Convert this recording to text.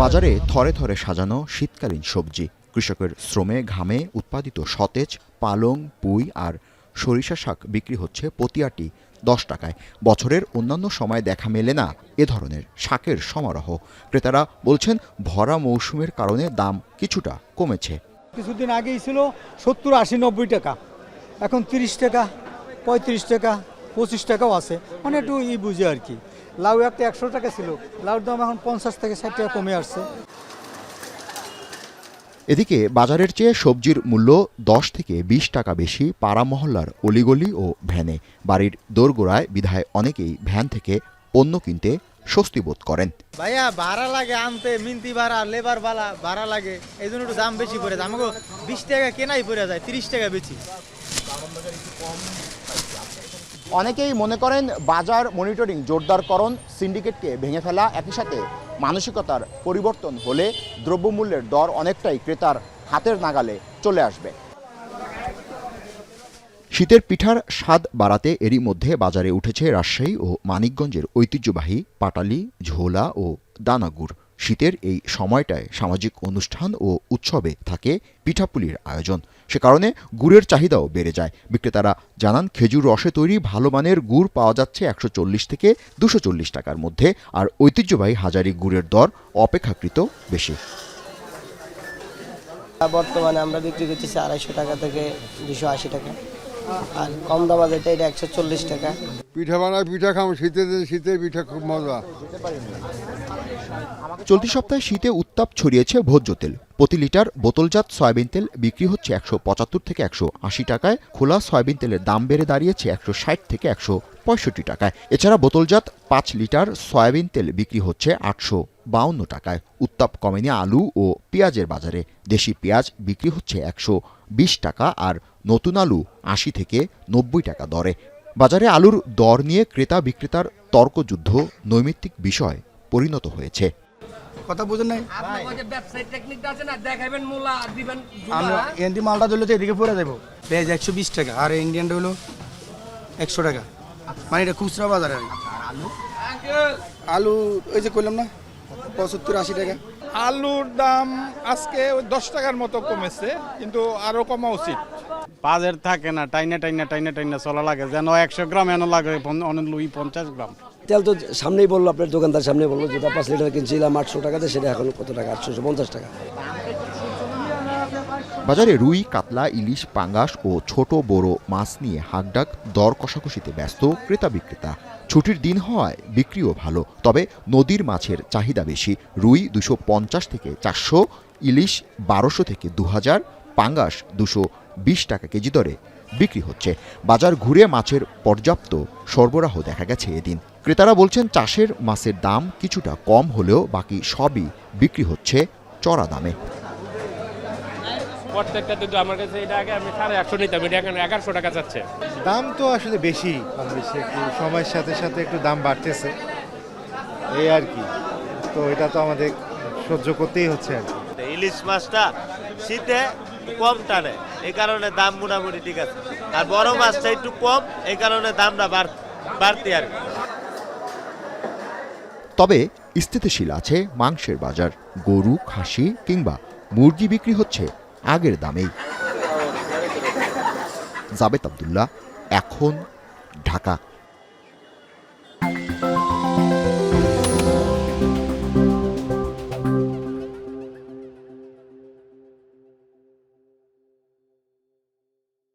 বাজারে থরে থরে সাজানো শীতকালীন সবজি, কৃষকের শ্রমে ঘামে উৎপাদিত সতেজ পালং, পুঁই আর সরিষা শাক বিক্রি হচ্ছে প্রতিআটি 10 টাকায়। বছরের অন্যান্য সময় দেখা মেলে না এ ধরনের শাকের সমারোহ। ক্রেতারা বলছেন ভরা মৌসুমের কারণে দাম কিছুটা কমেছে। কিছুদিন আগেই ছিল 70, 80, 90 টাকা, এখন 30 টাকা, 35 টাকা, 25 টাকাও আছে। মানে একটু বুঝে আর কি। লাউ একটা 100 টাকা ছিল, লাউর দাম এখন 50 থেকে 60 টাকা কমে আসছে। এদিকে বাজারের চেয়ে সবজির মূল্য 10 থেকে 20 টাকা বেশি পাড়া মহল্লার অলিগলি ও ভ্যানে। বাড়ির দোরগোড়ায় বিধায় অনেকেই ভ্যান থেকে পণ্য কিনতে স্বস্তি বোধ করেন। ভাইয়া ভাড়া লাগে আনতে, মিন্তি ভাড়া, লেবার ভাড়া লাগে, এই জন্য একটু দাম বেশি পড়ে যায়। আমাকে 20 টাকা কেনাই পড়ে যায়, 30 টাকা বেশি। অনেকেই মনে করেন বাজার মনিটরিং জোরদারকরণ, সিন্ডিকেটকে ভেঙে ফেলা, একই সাথে মানসিকতার পরিবর্তন হলে দ্রব্যমূল্যের দর অনেকটাই ক্রেতার হাতের নাগালে চলে আসবে। শীতের পিঠার স্বাদ বাড়াতে এরই মধ্যে বাজারে উঠেছে রাজশাহী ও মানিকগঞ্জের ঐতিহ্যবাহী পাটালি, ঝোলা ও দানাগুড়। শীতের এই সময়টায় সামাজিক অনুষ্ঠান ও উৎসবে থাকে পিঠাপুলির আয়োজন। সে কারণে গুড়ের চাহিদাও বেড়ে যায়। বিক্রেতারা জানান খেজুর রসে তৈরি ভালো মানের গুড় পাওয়া যাচ্ছে 140 থেকে 240 টাকার মধ্যে, আর ঐতিহ্যবাহী হাজারি গুড়ের দর অপেক্ষাকৃত বেশি। বর্তমানে আমরা বিক্রি করতেছি 250 টাকা থেকে 280 টাকা, আর কম দামা যেটা এটা 140 টাকা। পিঠা বানায়, পিঠা খাবো, শীতের পিঠা খুব মজা। চলতি সপ্তাহে শীতে উত্তাপ ছড়িয়েছে ভোজ্য তেল। প্রতি লিটার বোতলজাত সয়াবিন তেল বিক্রি হচ্ছে 175 থেকে 180 টাকায়। খোলা সয়াবিন তেলের দাম বেড়ে দাঁড়িয়েছে 160 থেকে 165 টাকায়। এছাড়া বোতলজাত 5 লিটার সয়াবিন তেল বিক্রি হচ্ছে 852 টাকায়। উত্তাপ কমেনি আলু ও পেঁয়াজের বাজারে। দেশি পেঁয়াজ বিক্রি হচ্ছে 120 টাকা, আর নতুন আলু 80 থেকে 90 টাকা দরে। বাজারে আলুর দর নিয়ে ক্রেতা বিক্রেতার তর্কযুদ্ধ নৈমিত্তিক বিষয় পরিণত হয়েছে। কথা বুঝেন নাই, আমরা এনডি মালটা দিলে তো এদিকে পড়ে যাবো। পেঁয়াজ 120 টাকা, আর ইন্ডিয়ানটা হলো 100 টাকা। মানে এটা খুচরা বাজারে। আলু ওই যে কইলাম না 75-80 টাকা। আলুর দাম আজকে 10 টাকার মতো কমেছে, কিন্তু আরো কমা উচিত। বাজার থাকে না, টাইনা চলা লাগে, যেন 100 গ্রাম এনে লাগে 50 গ্রাম। তেল তো সামনেই বললো, আপনার দোকানদার সামনে বললো, যেটা 5 লিটার কিনছিলাম 800 টাকাতে, সেটা এখন কত টাকা? 850 টাকা। বাজারে রুই, কাতলা, ইলিশ, পাঙ্গাস ও ছোট বড় মাছ নিয়ে হাকডাক দর কষাকষিতে ব্যস্ত ক্রেতা বিক্রেতা। ছুটির দিন হওয়ায় বিক্রিও ভালো, তবে নদীর মাছের চাহিদা বেশি। রুই 250 থেকে 400, ইলিশ 1200 থেকে 2000, পাঙ্গাস 220 টাকা কেজি দরে বিক্রি হচ্ছে। বাজার ঘুরে মাছের পর্যাপ্ত সরবরাহ দেখা গেছে এদিন। ক্রেতারা বলছেন চাষের মাছের দাম কিছুটা কম হলেও বাকি সবই বিক্রি হচ্ছে চড়া দামে। প্রত্যেকটা দুধ আমার কাছে এটা আগে আমি 150 নিতাম, এটা এখন 1100 টাকা যাচ্ছে। দাম তো আসলে বেশি, কম বেশি একটু সময়ের সাথে সাথে একটু দাম বাড়তেছে, এই আর কি। তো এটা তো আমাদের সহ্য করতেই হচ্ছে আর কি। ইলিশ মাছটা শীতে কম টানে, এই কারণে দাম মোটামুটি ঠিক আছে। আর বড় মাছটা একটু কম, এই কারণে দামটা বাড়তি আর কি। তবে স্থিতিশীল আছে মাংসের বাজার। গরু, খাসি কিংবা মুরগি বিক্রি হচ্ছে আগের দামেই। জাবেদ আব্দুল্লাহ, এখন, ঢাকা।